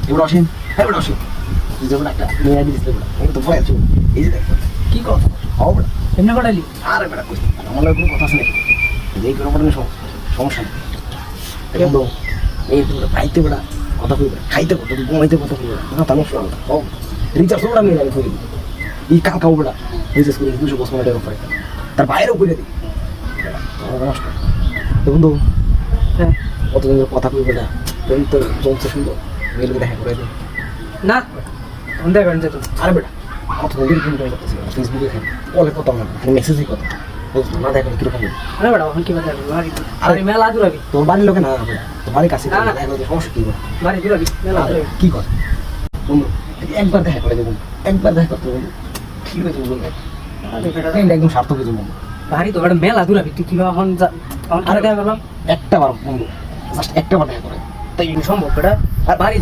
এবার অসীম, এবার অসীম তুই যেমন একটা মেয়ে দিস বেটা, আমি তো ভয় আছি। এই যে দেখ কি কথা হও বেটা, এমনি কটালি আরে বেটা কই আমার লাগে কোনো কথা আছে নাকি? যেই কোনো পড়ানোর সমস্যা নেই। এখন তো এই তো খাইতে বেটা কথা কইবে, খাইতে কথা ঘুমাইতে কথা কইবে না, তাহলে শোনা হও রিচার্জ তোমরা নিয়ে যাবে কই এই কাল খাও বেটা, রিচার্জ করে 250 টাকার অফার তার বাইরেও করে দিই নমস্কার। দেখুন তো হ্যাঁ কতদিন কথা কইবে না, তুমি তো চলছে সুন্দর মেয়েকে দেখা করে দিই না অন্ধে করেন যেত আরে বেটা কত দিন ফোন করে করতেছি ফেসবুকে খাই বলে কত না মেসেজই কত বুঝলো না দেখেন কিরকম আরে বেটা এখন কি কথা বাড়ি আরে মেলা দূরাবি তোর বাড়ির লোকে না বেটা তোর বাড়ির কাছে না, না। দেখা করতে সমস্যা কি বেটা বাড়ি দূরাবি মেলা আরে, দূরাবি কি কথা বন্ধু একবার দেখা করে দেবো, একবার দেখা করতে বন্ধু কি হয়েছে বলবো আরে বেটা একদম সার্থক হয়েছে বন্ধু বাড়ি তো বেটা মেলা দূরাবি তুই কিভাবে এখন এখন আরে, দেখা করলাম একটা বার বন্ধু জাস্ট একটা বার দেখা করে তাই সম্ভব বেটা আর বাড়ি